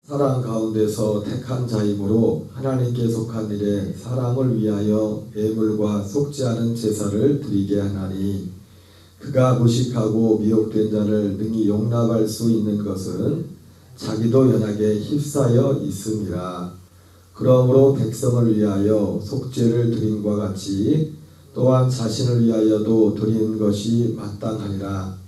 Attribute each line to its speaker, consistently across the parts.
Speaker 1: 사랑 가운데서 택한 자이므로 하나님께 속한 일에 사람을 위하여 예물과 속지 않은 제사를 드리게 하나니 그가 무식하고 미혹된 자를 능히 용납할 수 있는 것은 자기도 연약에 휩싸여 있음이라. 그러므로 백성을 위하여 속죄를 드림과 같이 또한 자신을 위하여도 드리는 것이 마땅하니라.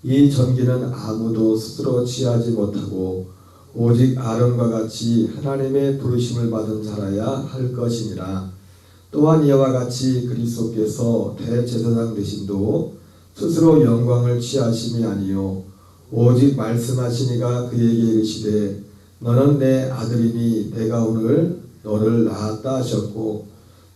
Speaker 1: 이 전기는 아무도 스스로 취하지 못하고 오직 아론과 같이 하나님의 부르심을 받은 자라야 할 것이니라. 또한 이와 같이 그리스도께서 대제사장 되심도 스스로 영광을 취하심이 아니요 오직 말씀하시니가 그에게 이르시되 너는 내 아들이니 내가 오늘 너를 낳았다 하셨고,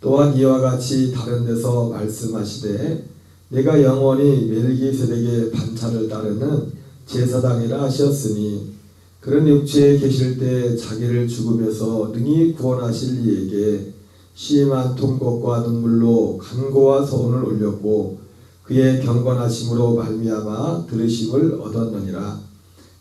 Speaker 1: 또한 이와 같이 다른 데서 말씀하시되 내가 영원히 멜기세덱의 반차를 따르는 제사장이라 하셨으니 그런 육체에 계실 때 자기를 죽음에서 능히 구원하실 이에게 심한 통곡과 눈물로 간고와 소원을 올렸고 그의 경건하심으로 말미암아 들으심을 얻었느니라.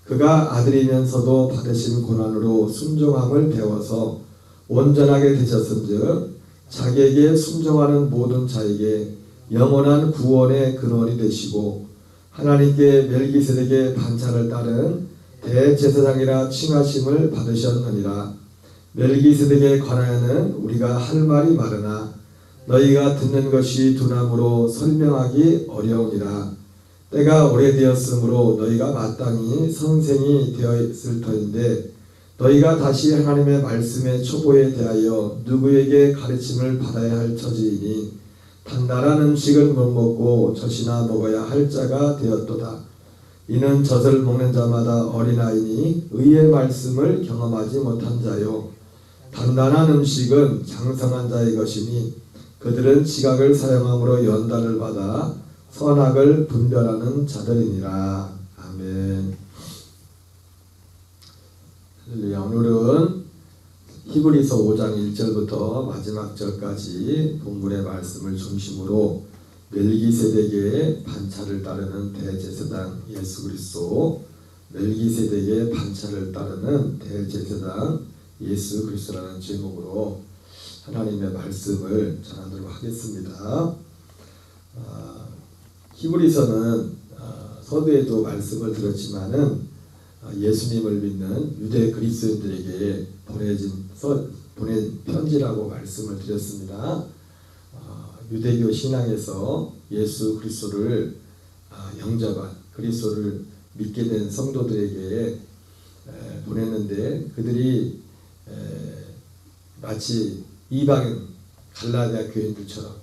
Speaker 1: 그가 아들이면서도 받으신 고난으로 순종함을 배워서 온전하게 되셨은즉 자기에게 순종하는 모든 자에게 영원한 구원의 근원이 되시고 하나님께 멜기세덱의 반차를 따른 대제사장이라 칭하심을 받으셨느니라. 멜기세덱에 관하여는 우리가 할 말이 많으나 너희가 듣는 것이 둔함으로 설명하기 어려우니라. 때가 오래되었으므로 너희가 마땅히 선생이 되어 있을 터인데 너희가 다시 하나님의 말씀의 초보에 대하여 누구에게 가르침을 받아야 할 처지이니 단단한 음식을 못 먹고 젖이나 먹어야 할 자가 되었도다. 이는 젖을 먹는 자마다 어린아이니 의의 말씀을 경험하지 못한 자요 단단한 음식은 장성한 자의 것이니 그들은 지각을 사용함으로 연단을 받아 선악을 분별하는 자들이니라. 아멘. 오늘은 히브리서 5장 1절부터 마지막 절까지 본문의 말씀을 중심으로 멜기세덱의 반차를 따르는 대제사장 예수 그리스도, 멜기세덱의 반차를 따르는 대제사장 예수 그리스도라는 제목으로 하나님의 말씀을 전하도록 하겠습니다. 히브리서는 서두에도 말씀을 들었지만은 예수님을 믿는 유대 그리스도인들에게 보낸 편지라고 말씀을 드렸습니다. 유대교 신앙에서 예수 그리스도를 영접한 그리스도를 믿게 된 성도들에게 보냈는데 그들이 마치 이방인 갈라디아 교인들처럼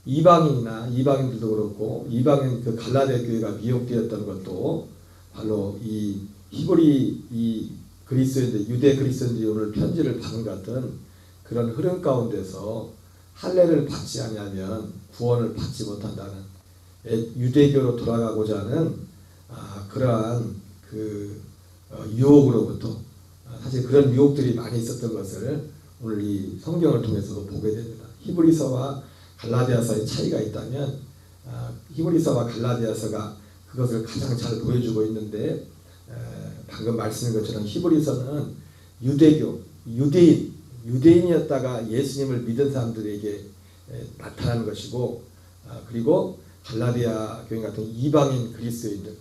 Speaker 1: 이방인들도 그렇고 이방인 그 갈라디아 교회가 미혹되었던 것도 바로 이 히브리 그리스도인들 유대 그리스도인들이 오늘 편지를 받은 같은 그런 흐름 가운데서 할례를 받지 아니하면 구원을 받지 못한다는 유대교로 돌아가고자 하는 그러한 그 유혹으로부터 사실 그런 유혹들이 많이 있었던 것을 오늘 이 성경을 통해서도 보게 됩니다. 히브리서와 갈라디아서의 차이가 있다면 히브리서와 갈라디아서가 그것을 가장 잘 보여주고 있는데 방금 말씀인 것처럼 히브리서는 유대인이었다가 예수님을 믿은 사람들에게 나타나는 것이고 그리고 갈라디아 교인 같은 이방인 그리스도인들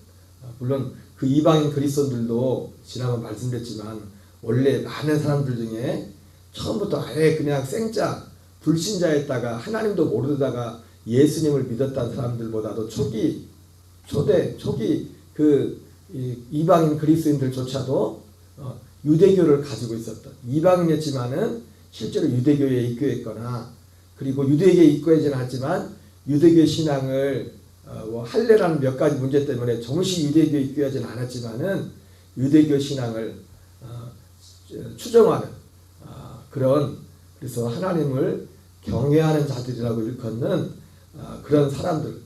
Speaker 1: 물론 그 이방인 그리스도인들도 지난번 말씀드렸지만 원래 많은 사람들 중에 처음부터 아예 그냥 생짜 불신자였다가 하나님도 모르다가 예수님을 믿었다는 사람들보다도 초기 그 이방인 그리스도인들조차도 유대교를 가지고 있었던 이방인이었지만은 실제로 유대교에 입교했거나 그리고 유대교에 입교하지는 않았지만 유대교 신앙을 할례라는 몇 가지 문제 때문에 정식 유대교에 입교하지는 않았지만은 유대교 신앙을 추정하는 그런 그래서 하나님을 경외하는 자들이라고 일컫는 그런 사람들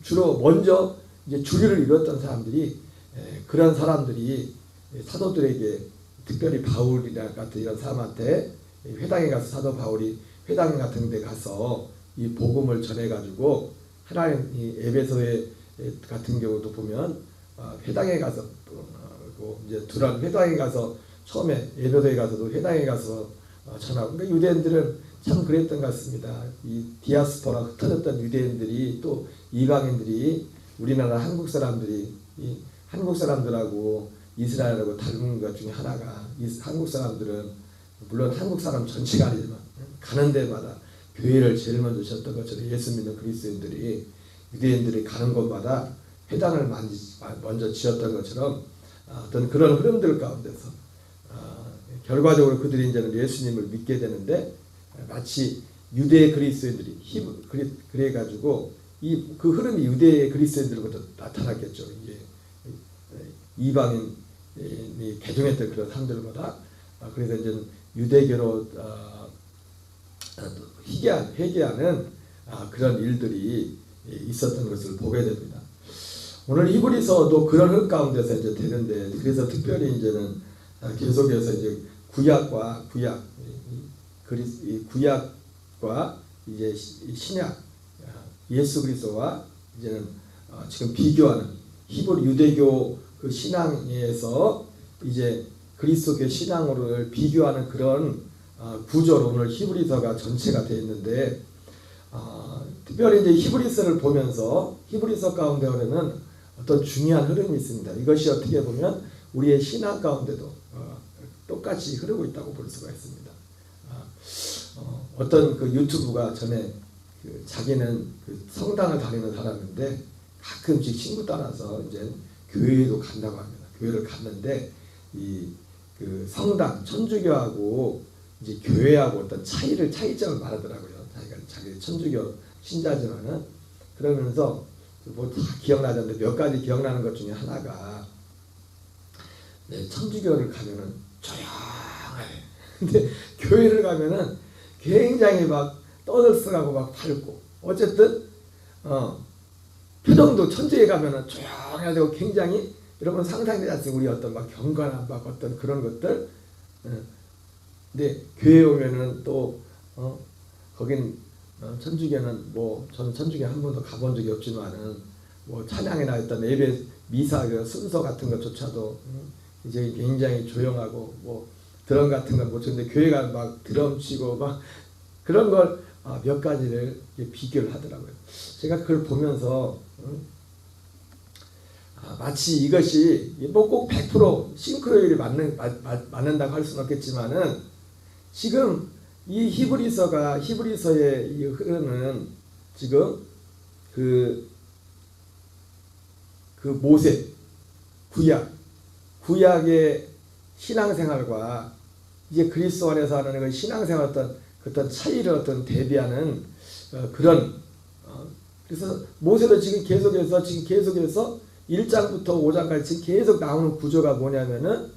Speaker 1: 주로 먼저 이제 주류를 이뤘던 사람들이 그런 사람들이 사도들에게 특별히 바울이나 같은 이런 사람한테 회당에 가서 사도 바울이 회당 같은 데 가서 이 복음을 전해가지고 하나님 이 에베소에 같은 경우도 보면 회당에 가서 전하고 이제 두란 회당에 가서 처음에 예배도에 가서도 회당에 가서 전하고 그러니까 유대인들은 참 그랬던 것 같습니다. 이 디아스포라 흩어졌던 유대인들이 또 이방인들이 우리나라 한국 사람들이 이 한국 사람들하고 이스라엘하고 닮은 것 중에 하나가 이 한국 사람들은 물론 한국 사람 전체가 아니지만 가는 데마다 교회를 제일 먼저 지었던 것처럼 예수 믿는 그리스도인들이 유대인들이 가는 곳마다 회당을 먼저 지었던 것처럼 어떤 그런 흐름들 가운데서 결과적으로 그들이 이제는 예수님을 믿게 되는데 마치 유대 그리스도인들이 그래 가지고 그 흐름이 유대 그리스도인들부터 나타났겠죠. 이게 이방인이 개종했던 그런 사람들보다 그래서 이제 유대교로 회개하는 그런 일들이 있었던 것을 보게 됩니다. 오늘 히브리서도 그런 흐름 가운데서 이제 되는데 그래서 특별히 이제는 계속해서 이제 구약과 이제 신약 예수 그리스도와 이제는 지금 비교하는 히브리 유대교 그 신앙에서 이제 그리스도교 신앙으로 비교하는 그런 구조로 오늘 히브리서가 전체가 되어 있는데 특별히 이제 히브리서를 보면서 히브리서 가운데는 어떤 중요한 흐름이 있습니다. 이것이 어떻게 보면 우리의 신앙 가운데도 똑같이 흐르고 있다고 볼 수가 있습니다. 어떤 그 유튜브가 전에 자기는 그 성당을 다니는 사람인데 가끔씩 친구 따라서 이제 교회도 간다고 합니다. 교회를 갔는데 그 성당 천주교하고 이제 교회하고 어떤 차이점을 말하더라고요. 자기 천주교 신자지만은 그러면서 뭐 다 기억나지 않는데 몇 가지 기억나는 것 중에 하나가 천주교를 가면은 조용해. 근데 교회를 가면은 굉장히 막 떠들썩하고 막 밝고 어쨌든 표정도 천주교에 가면은 조용하고 굉장히 여러분 상상되지 않습니까? 우리 어떤 막 경건한 막 어떤 그런 것들. 근데 교회에 오면은 또 거긴 천주교는 뭐 저는 천주교 한 번도 가본 적이 없지만은 뭐 찬양이나 어떤 예배 미사 그 순서 같은 것조차도 이제 굉장히 조용하고 뭐 드럼 같은 건 못 치는데 교회가 막 드럼 치고 막 그런 걸 몇 가지를 비교를 하더라고요. 제가 그걸 보면서 마치 이것이 뭐 꼭 100% 싱크로율이 맞는다고 할 수는 없겠지만은 지금 이 히브리서의 이 흐름은 지금 그 모세 구약의 신앙생활과 이제 그리스도 안에서 하는 그 신앙생활 어떤 차이를 대비하는 그런 그래서 모세도 지금 계속해서 1장부터 5장까지 지금 계속 나오는 구조가 뭐냐면은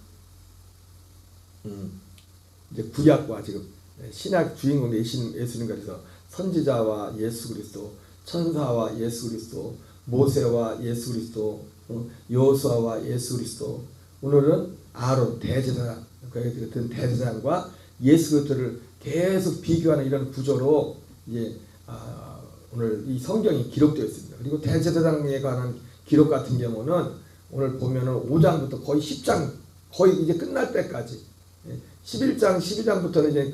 Speaker 1: 이제 구약과 지금 신약 주인공 예수님 그래서 선지자와 예수 그리스도, 천사와 예수 그리스도, 모세와 예수 그리스도, 여호수아와 예수 그리스도. 오늘은 아론 대제사장 같은 대제사장과 예수 그리스도를 계속 비교하는 이런 구조로 이제 오늘 이 성경이 기록되어 있습니다. 그리고 대제사장에 관한 기록 같은 경우는 오늘 보면은 5장부터 거의 10장 거의 이제 끝날 때까지 11장 12장부터는 이제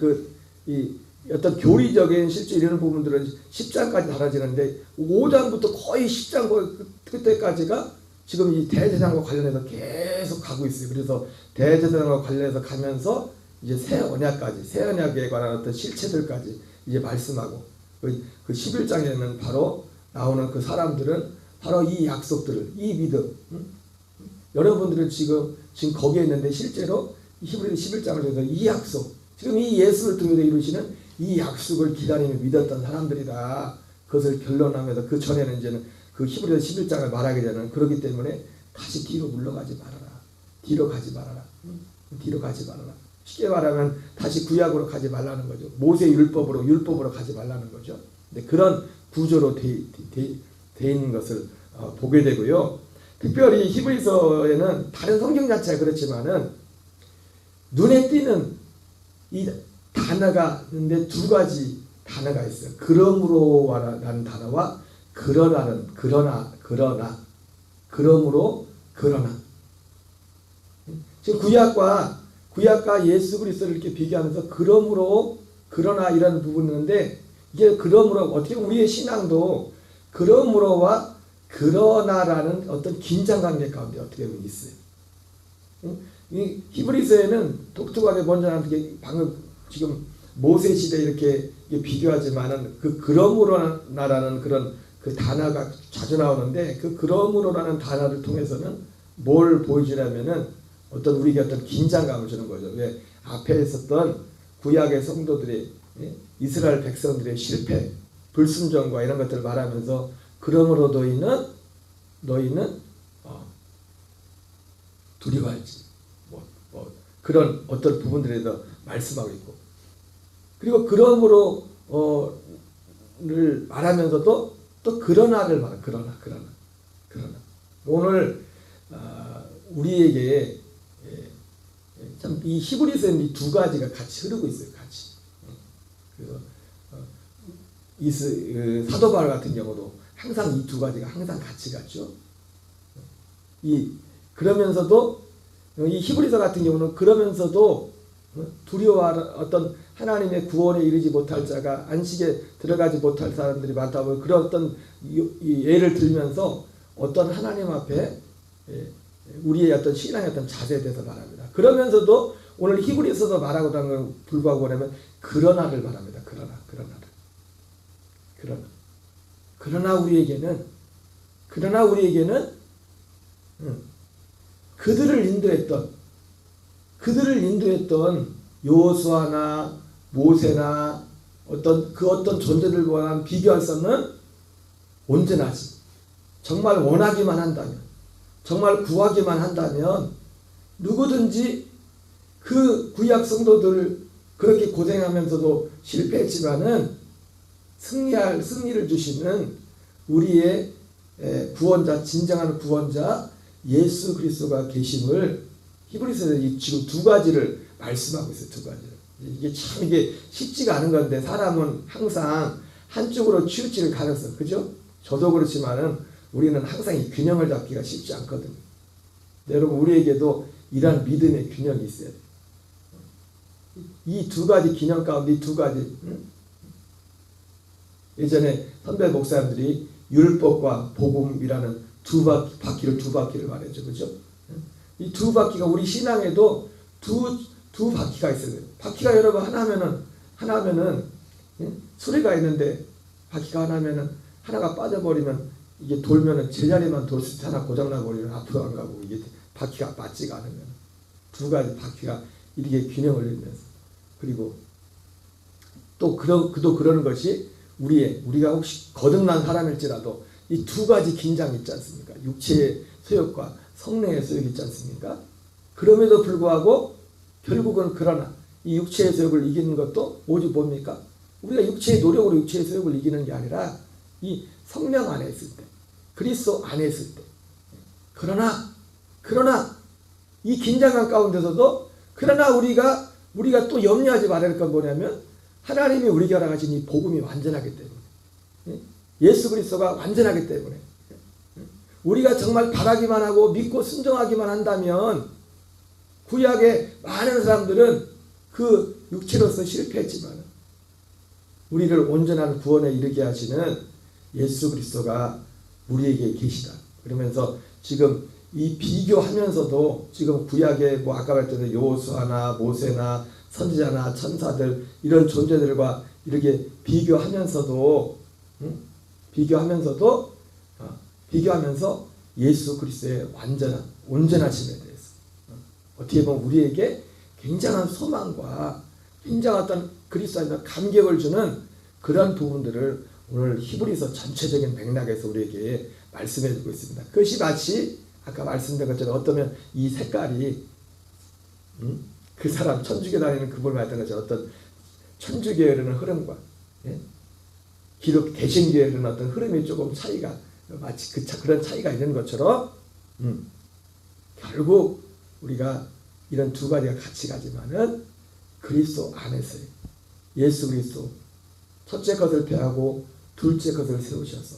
Speaker 1: 이 어떤 교리적인 실제 이런 부분들은 10장까지 달아지는데 5장부터 거의 10장 거의 그때까지가 지금 이 대제사장과 관련해서 계속 가고 있어요. 그래서 대제사장과 관련해서 가면서 이제 새 언약에 관한 어떤 실체들까지 이제 말씀하고 그 11장에는 바로 나오는 그 사람들은 바로 이 약속들을 이 믿음 여러분들은 지금 거기에 있는데 실제로 히브리서 11장을 통해서 이 약속 지금 이 예수를 통해서 이루시는 이 약속을 기다리며 믿었던 사람들이다. 그것을 결론하면서 그 전에는 이제는 그 히브리서 11장을 말하게 되는 그렇기 때문에 다시 뒤로 물러가지 말아라. 뒤로 가지 말아라. 뒤로 가지 말아라. 쉽게 말하면 다시 구약으로 가지 말라는 거죠. 모세 율법으로 가지 말라는 거죠. 근데 그런 구조로 돼 있는 것을 보게 되고요. 특별히 히브리서에는 다른 성경 자체가 그렇지만은 눈에 띄는 이 단어가 있는데 두 가지 단어가 있어요. 그러므로라는 단어와 그러나 그러므로 그러나 지금 구약과 예수 그리스도를 이렇게 비교하면서 그러므로 그러나 이런 부분인데 이게 그러므로 어떻게 보면 우리의 신앙도 그러므로와 그러나라는 어떤 긴장관계 가운데 어떻게 보면 있어요. 이 히브리서에는 독특하게 먼저 하는 게 방금 지금 모세 시대 이렇게 비교하지만은 그 그러므로나라는 그런 그 단어가 자주 나오는데 그 그러므로라는 단어를 통해서는 뭘 보여주냐면은 어떤 우리에게 어떤 긴장감을 주는 거죠. 왜 앞에 있었던 구약의 성도들이 이스라엘 백성들의 실패, 불순종과 이런 것들을 말하면서 그러므로 너희는 두려워할지 그런 어떤 부분들에서 말씀하고 있고 그리고 그러므로를 말하면서도 또 그러나를 말해 그러나 오늘 우리에게 참 이 히브리서에는 이 두 가지가 같이 흐르고 있어요. 같이. 그래서 사도 바울 같은 경우도 항상 이 두 가지가 항상 같이 갔죠. 그러면서도 이 히브리서 같은 경우는 그러면서도 두려워하는 어떤 하나님의 구원에 이르지 못할 자가 안식에 들어가지 못할 사람들이 많다 보니 그런 어떤 예를 들면서 어떤 하나님 앞에 우리의 어떤 신앙의 어떤 자세에 대해서 말합니다. 그러면서도 오늘 히브리서도 말하고 나는 불구하고 뭐냐면 그러나를 말합니다. 그러나 우리에게는 그들을 인도했던 여호수아나 모세나 어떤 존재들과는 비교할 수 없는 온전하지. 정말 원하기만 한다면, 정말 구하기만 한다면 누구든지 그 구약 성도들 그렇게 고생하면서도 실패했지만은 승리를 주시는 우리의 구원자, 진정한 구원자 예수 그리스도가 계심을 히브리서에 지금 두 가지를 말씀하고 있어요. 두 가지를. 이게 쉽지가 않은 건데 사람은 항상 한쪽으로 치우칠 가능성, 그죠? 저도 그렇지만은 우리는 항상 이 균형을 잡기가 쉽지 않거든요. 여러분 우리에게도 이런 믿음의 균형이 있어요. 이 두 가지 균형 가운데 이 두 가지. 예전에 선배 목사님들이 율법과 복음이라는 두 바퀴를 말했죠, 그죠? 이 두 바퀴가 우리 신앙에도 두 바퀴가 있어요. 바퀴가 여러분 하나면은 수레가 있는데 바퀴가 하나가 빠져버리면 이게 돌면은 제자리만 돌을 때 하나 고장나 버리면 앞으로 안 가고 이게 바퀴가 맞지가 않으면 두 가지 바퀴가 이렇게 균형을 이루면서 그리고 또 그러는 것이 우리가 혹시 거듭난 사람일지라도 이 두 가지 긴장이 있지 않습니까? 육체의 소욕과 성령의 소욕이 있지 않습니까? 그럼에도 불구하고 결국은 그러나 이 육체의 소욕을 이기는 것도 오직 뭡니까? 우리가 육체의 노력으로 육체의 소욕을 이기는 게 아니라 이 성령 안에 있을 때, 그리스도 안에 있을 때. 그러나 이 긴장감 가운데서도 그러나 우리가 또 염려하지 말아야 할 건 뭐냐면 하나님이 우리에게 허락하신 이 복음이 완전하기 때문에 예수 그리스도가 완전하기 때문에 우리가 정말 바라기만 하고 믿고 순종하기만 한다면 구약의 많은 사람들은 그 육체로서 실패했지만 우리를 온전한 구원에 이르게 하시는 예수 그리스도가 우리에게 계시다. 그러면서 지금 이 비교하면서도 지금 구약의 아까 말했던 여호수아나 모세나 선지자나 천사들 이런 존재들과 이렇게 비교하면서 예수 그리스도의 온전하심에 대해서 어떻게 보면 우리에게 굉장한 소망과 굉장한 어떤 그리스도에 감격을 주는 그런 부분들을 오늘 히브리서 전체적인 맥락에서 우리에게 말씀해 주고 있습니다. 그것이 마치 아까 말씀드린 것처럼 어떠면 이 색깔이 그 사람 천주교 다니는 그분을 말했던 것처럼 어떤 천주교에 흐르는 흐름과 기독 개신교에 흐르는 어떤 흐름이 조금 차이가 마치 그런 차이가 있는 것처럼 결국 우리가 이런 두 가지가 같이 가지만은 그리스도 안에서의 예수 그리스도 첫째 것을 폐하고 둘째 것을 세우셔서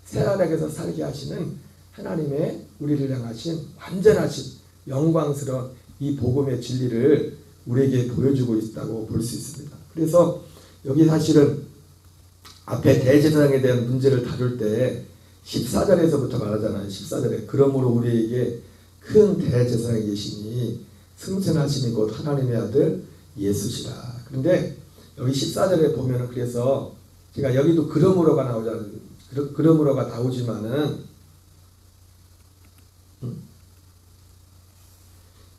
Speaker 1: 새 안에서 살게 하시는 하나님의 우리를 향하신 완전하신 영광스러운 이 복음의 진리를 우리에게 보여주고 있다고 볼 수 있습니다. 그래서 여기 사실은 앞에 대제사장에 대한 문제를 다룰 때 14절에서부터 말하잖아요. 14절에 그러므로 우리에게 큰 대제사장이 계시니 승천하심이 곧 하나님의 아들 예수시라. 그런데 여기 14절에 보면은 그래서 제가 여기도 그러므로가 나오잖아요. 그러므로가 나오지만은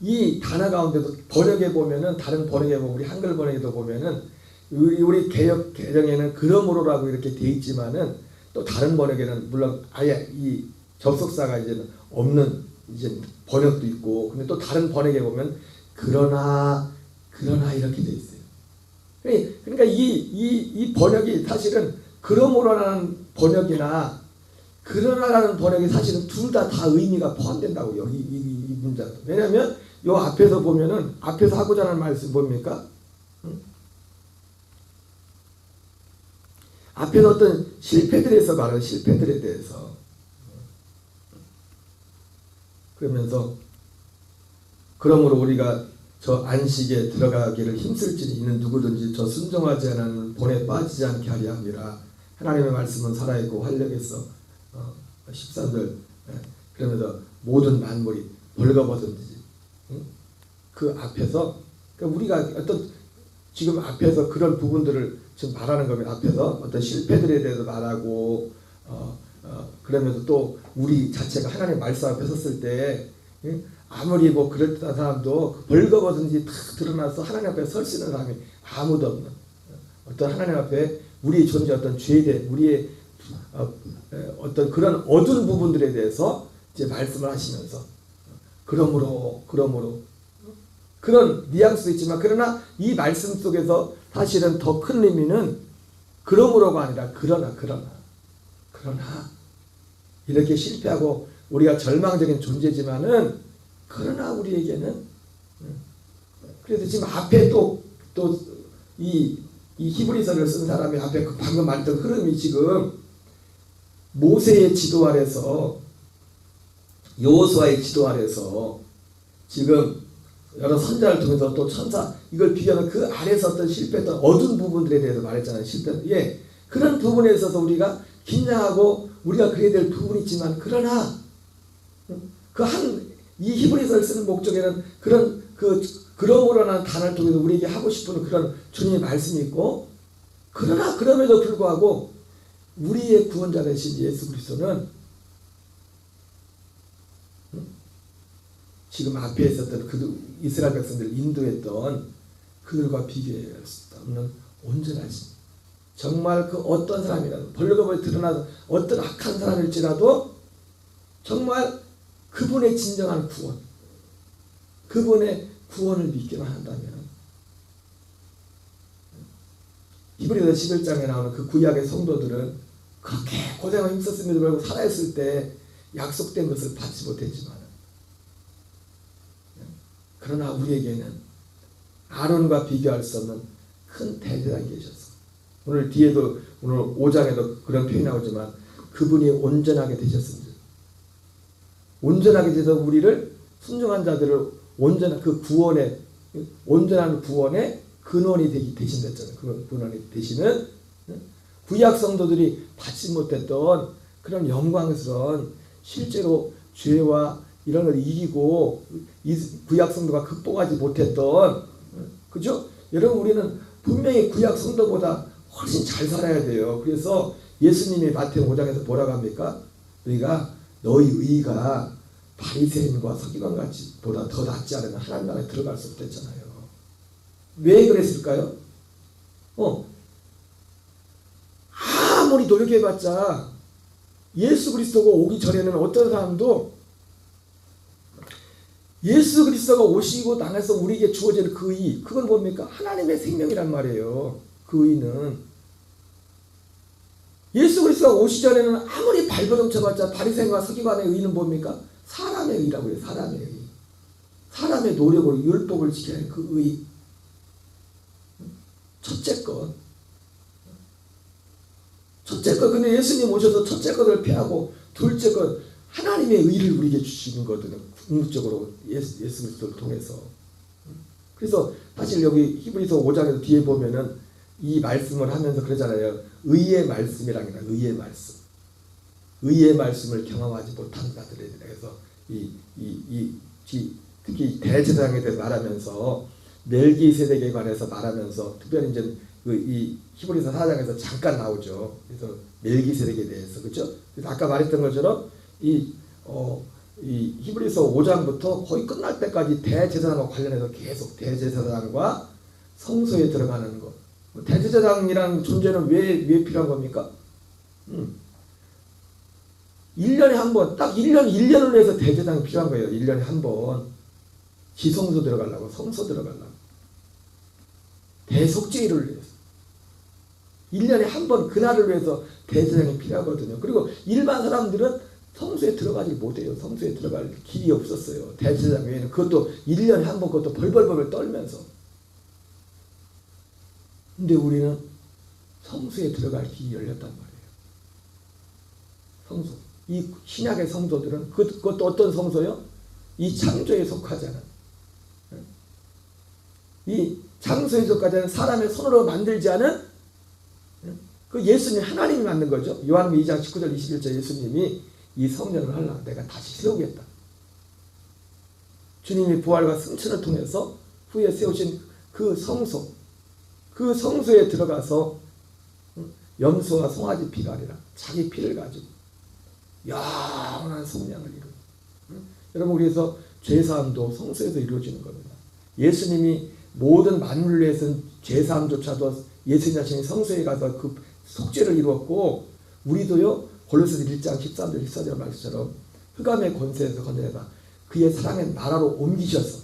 Speaker 1: 이 단어 가운데도 번역에 보면은 다른 번역에 보면 우리 한글 번역에도 보면은 우리 개역 개정에는 그러므로라고 이렇게 돼 있지만은 또 다른 번역에는 물론 아예 이 접속사가 이제는 없는 이제 번역도 있고 근데 또 다른 번역에 보면 그러나 이렇게 돼 있어요. 그러니까 이 번역이 사실은 그러므로라는 번역이나 그러나라는 번역이 사실은 둘 다 의미가 포함된다고 여기 이 문장. 왜냐하면 요 앞에서 보면은 앞에서 하고자 하는 말씀 뭡니까? 앞에서 어떤 실패들에서 말하는 실패들에 대해서 그러면서 그러므로 우리가 저 안식에 들어가기를 힘쓸지니 이는 누구든지 저 순종하지 않은 본에 빠지지 않게 하려 함이라. 하나님의 말씀은 살아있고 활력있어 13절 그러면서 모든 만물이 벌거벗은지 그 앞에서 그러니까 우리가 어떤 지금 앞에서 그런 부분들을 지금 말하는 거면 앞에서 어떤 실패들에 대해서 말하고 그러면서 또 우리 자체가 하나님의 말씀 앞에 섰을 때 아무리 뭐 그럴듯한 사람도 벌거벗은지 탁 드러나서 하나님 앞에 설 수 있는 사람이 아무도 없는 어떤 하나님 앞에 우리의 존재 어떤 죄에 대해 우리의 어떤 그런 어두운 부분들에 대해서 이제 말씀을 하시면서 그러므로 그런 뉘앙스도 있지만 그러나 이 말씀 속에서 사실은 더 큰 의미는 그러므로가 아니라 그러나 이렇게 실패하고 우리가 절망적인 존재지만은 그러나 우리에게는 그래서 지금 앞에 또 이 히브리서를 쓴 사람이 앞에 방금 말했던 흐름이 지금 모세의 지도 아래서 여호수아의 지도 아래서 지금 여러 선자를 통해서 또 천사 이걸 비교하면 그 아래서 어떤 실패했던 어두운 부분들에 대해서 말했잖아요. 실패. 그런 부분에 있어서 우리가 긴장하고 우리가 그래야 될 부분이 있지만 그러나 이 히브리서를 쓰는 목적에는 그러므로라는 단어를 통해서 우리에게 하고 싶은 그런 주님의 말씀이 있고 그러나 그럼에도 불구하고 우리의 구원자 되신 예수 그리스도는 지금 앞에 있었던 그 이스라엘 백성들을 인도했던 그들과 비교할 수 없는 온전하신 정말 그 어떤 사람이라도 벌거벗이 드러나서 어떤 악한 사람일지라도 정말 그분의 진정한 구원 그분의 구원을 믿기만 한다면 히브리서 11장에 나오는 그 구약의 성도들은 그렇게 고생을 힘썼음에도 불구하고 살아있을 때 약속된 것을 받지 못했지만 그러나 우리에게는 아론과 비교할 수 없는 큰 대제사장이 계셨어. 오늘 뒤에도 오늘 5장에도 그런 표현이 나오지만 그분이 온전하게 되셨습니다. 온전하게 되서 우리를 순종한 자들을 온전한 그 구원의 온전한 구원의 근원이 되신댔잖아요. 그 근원이 되시는 구약 성도들이 받지 못했던 그런 영광스러운 실제로 죄와 이런 걸 이기고 이 구약 성도가 극복하지 못했던 그죠? 여러분 우리는 분명히 구약 성도보다 훨씬 잘 살아야 돼요. 그래서 예수님이 마태복음 5장에서 뭐라고 합니까? 너희가 너희 의가 바리새인과 서기관같이 보다 더 낫지 않으면 하나님 나라에 들어갈 수 없댔잖아요. 왜 그랬을까요? 아무리 노력해봤자 예수 그리스도가 오기 전에는 어떤 사람도 예수 그리스도가 오시고 나가서 우리에게 주어질 그 의, 그건 뭡니까? 하나님의 생명이란 말이에요. 그 의는 예수 그리스도가 오시기 전에는 아무리 발버둥 쳐봤자 바리새인과 서기관의 의는 뭡니까? 사람의 의라고 해요. 사람의 의. 사람의 노력으로 율법을 지켜야 하는 그 의. 첫째 것. 근데 예수님 오셔서 첫째 것을 피하고 둘째 것 하나님의 의를 우리에게 주시는 거거든요. 궁극적으로 예수 그리스도를 통해서. 그래서 사실 여기 히브리서 5장에서 뒤에 보면은 이 말씀을 하면서 그러잖아요. 의의 말씀이라는 거예요. 의의 말씀. 의의 말씀을 경험하지 못한 자들에 대해서 특히 대제사장에 대해서 말하면서 멜기세덱에 관해서 말하면서 특별히 이제 이 히브리서 4장에서 잠깐 나오죠. 그래서 멜기세덱에 대해서 그렇죠. 그래서 아까 말했던 것처럼 이 히브리서 5장부터 거의 끝날 때까지 대제사장과 관련해서 계속 대제사장과 성소에 들어가는 것. 대제사장이라는 존재는 왜 필요한 겁니까? 1년에 한 번, 딱 1년을 위해서 대제사장이 필요한 거예요. 1년에 한 번. 지성소 들어가려고, 성소 들어가려고. 대속죄를 위해서. 1년에 한 번 그날을 위해서 대제사장이 필요하거든요. 그리고 일반 사람들은 성소에 들어가지 못해요. 성소에 들어갈 길이 없었어요. 대제사장 외에는. 그것도 1년에 한 번 그것도 벌벌벌 떨면서. 근데 우리는 성소에 들어갈 길이 열렸단 말이에요. 성소. 이 신약의 성소들은 그것도 어떤 성소요? 이 창조에 속하지 않은 이 장소에 속하지 않은 사람의 손으로 만들지 않은 그 예수님 하나님이 만든 거죠. 요한복음 2장 19절 21절 예수님이 이 성전을 하려고 내가 다시 세우겠다. 주님이 부활과 승천을 통해서 후에 세우신 그 성소, 그 성소에 들어가서 염소와 송아지 피가 아니라 자기 피를 가지고 영원한 성량을 이루는. 여러분 그래서 죄사함도 성소에서 이루어지는 겁니다. 예수님이 모든 만물을 위해서 죄사함조차도 예수님 자신이 성소에 가서 그 속죄를 이루었고 우리도요 골로새서 1장 13절 14절 말씀처럼 흑암의 권세에서 건져내다 그의 사랑의 나라로 옮기셔서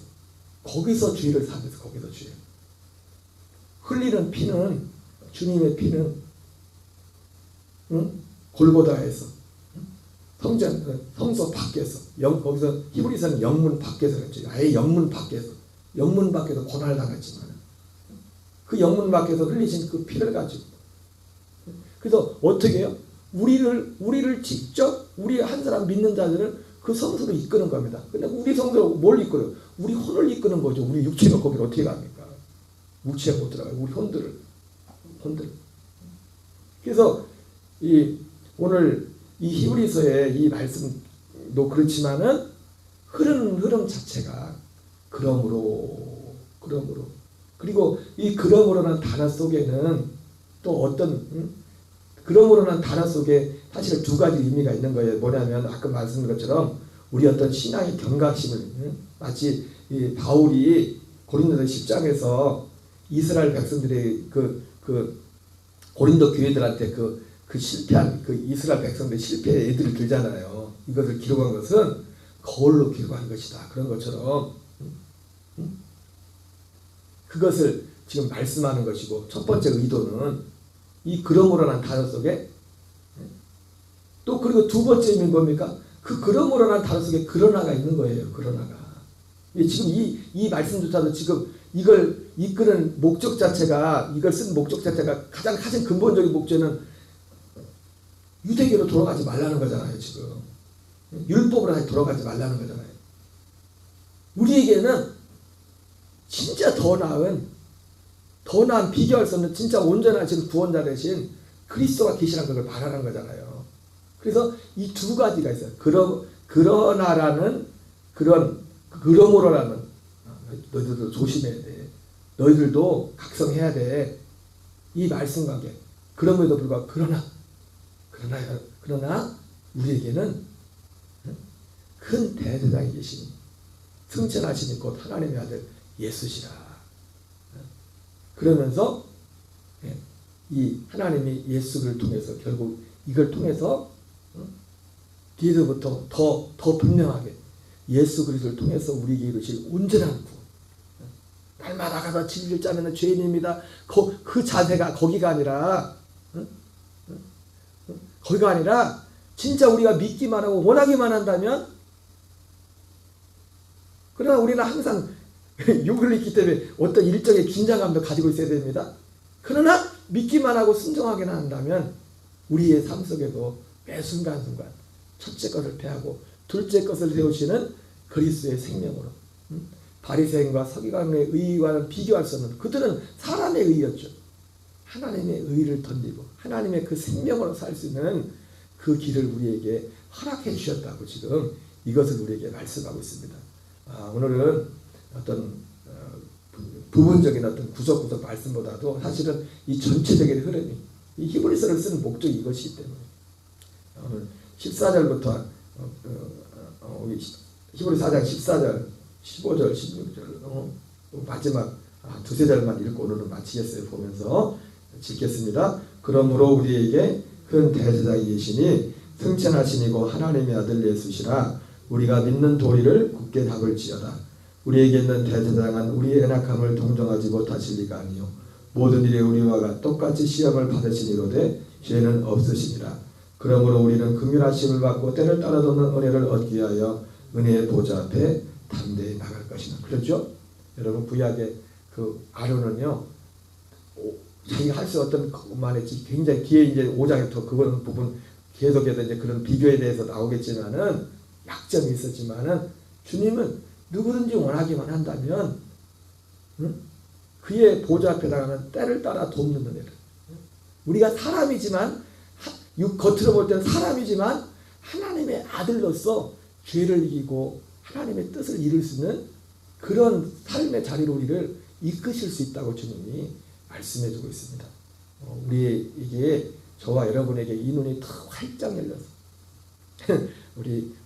Speaker 1: 거기서 죄를 사면서 거기서 죄 흘리는 피는 주님의 피는 골고다에서 성소 밖에서 거기서 히브리서는 영문 밖에서 그랬죠. 아예 영문 밖에서 고난을 당했지만 그 영문 밖에서 흘리신 그 피를 가지고 그래서 어떻게 해요? 우리를 직접 우리 한 사람 믿는 자들을 그 성소로 이끄는 겁니다. 근데 우리 성소로 뭘 이끌어요? 우리 혼을 이끄는 거죠. 우리 육체가 거기를 어떻게 갑니까? 육체가 못 들어가요. 우리 혼들. 그래서 오늘 이 히브리서의 이 말씀도 그렇지만은 흐름 자체가 그러므로 그리고 이 그러므로라는 단어 속에는 또 어떤 그러므로라는 단어 속에 사실 두 가지 의미가 있는 거예요. 뭐냐면 아까 말씀드린 것처럼 우리 어떤 신앙의 경각심을 마치 이 바울이 고린도서 10장에서 이스라엘 백성들의 그 고린도 교회들한테 그 실패한 그 이스라엘 백성들 실패의 애들을 들잖아요. 이것을 기록한 것은 거울로 기록한 것이다. 그런 것처럼 그것을 지금 말씀하는 것이고 첫 번째 의도는 이 그러므로라는 단어 속에 또 그리고 두 번째 의미는 뭡니까? 그 그러므로라는 단어 속에 그러나가 있는 거예요. 그러나가. 지금 이 말씀조차도 지금 이걸 이끄는 목적 자체가 이걸 쓴 목적 자체가 가장 근본적인 목적은 유대교로 돌아가지 말라는 거잖아요. 지금 율법으로 다시 돌아가지 말라는 거잖아요. 우리에게는 진짜 더 나은 비교할 수 없는 진짜 온전하신 구원자 대신 그리스도가 계시라는 걸 말하는 거잖아요. 그래서 이 두 가지가 있어요. 그러나라는 그러므로라는 너희들도 조심해야 돼. 너희들도 각성해야 돼. 이 말씀 관계. 그럼에도 불구하고 그러나 우리에게는 큰 대제사장이 계시니 승천하시니 곧 하나님의 아들 예수시라. 그러면서 이 하나님이 예수를 통해서 결국 이걸 통해서 뒤에서부터 더 분명하게 예수 그리스도를 통해서 우리에게 이루실 온전한 구원. 날마다 가서 진리를 짜면 죄인입니다. 그 자세가 거기가 아니라 진짜 우리가 믿기만 하고 원하기만 한다면 그러나 우리는 항상 욕을 읽기 때문에 어떤 일정의 긴장감도 가지고 있어야 됩니다. 그러나 믿기만 하고 순종하기만 한다면 우리의 삶 속에도 매 순간순간 첫째 것을 패하고 둘째 것을 세우시는 그리스도의 생명으로 바리새인과 서기관의 의와는 비교할 수 없는, 그들은 사람의 의였죠. 하나님의 의를 던지고 하나님의 그 생명으로 살 수 있는 그 길을 우리에게 허락해 주셨다고 지금 이것을 우리에게 말씀하고 있습니다. 오늘은 어떤 부분적인 어떤 구석구석 말씀보다도 사실은 이 전체적인 흐름이, 이 히브리서를 쓰는 목적이 이것이기 때문에 오늘 14절부터 히브리 4장 14절, 15절, 16절 마지막 두세 절만 읽고 오늘은 마치겠어요. 보면서 읽겠습니다. 그러므로 우리에게 큰 대제사장이 계시니 승천하시니고 하나님의 아들 예수시라. 우리가 믿는 도리를 굳게 잡을지어다. 우리에게 있는 대제사장은 우리의 연약함을 동정하지 못하실 리가 아니요 모든 일에 우리와 똑같이 시험을 받으시니로되 죄는 없으시니라. 그러므로 우리는 긍휼하심을 받고 때를 따라 돕는 은혜를 얻기 위하여 은혜의 보좌 앞에 담대히 나갈 것이다. 그렇죠? 여러분, 구약의 그 아론은요, 자기가 할 수 없던 것만 했지, 굉장히 뒤에 이제 5장부터 그건 부분 계속해서 이제 그런 비교에 대해서 나오겠지만은 약점이 있었지만은 주님은 누구든지 원하기만 한다면 그의 보좌 앞에 나가면 때를 따라 돕는 은혜를, 우리가 사람이지만 겉으로 볼 때는 사람이지만 하나님의 아들로서 죄를 이기고 하나님의 뜻을 이룰 수 있는 그런 삶의 자리로 우리를 이끄실 수 있다고 주님이 말씀해 주고 있습니다. 우리에게, 저와 여러분에게 이 눈이 더 활짝 열려서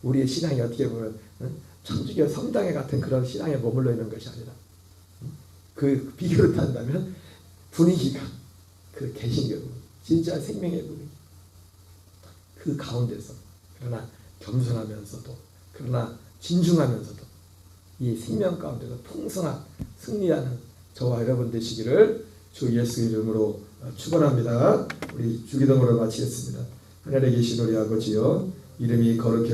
Speaker 1: 우리의 신앙이 어떻게 보면 천주교 성당에 같은 그런 신앙에 머물러 있는 것이 아니라 그 비교를 한다면 분위기가 그 개신교 진짜 생명의 분위기, 그 가운데서 그러나 겸손하면서도 그러나 진중하면서도 이 생명 가운데서 풍성한 승리하는 저와 여러분 되시기를 주 예수 이름으로 축원합니다. 우리 주기도문을 마치겠습니다. 하늘에 계신 우리 아버지여, 이름이 거룩히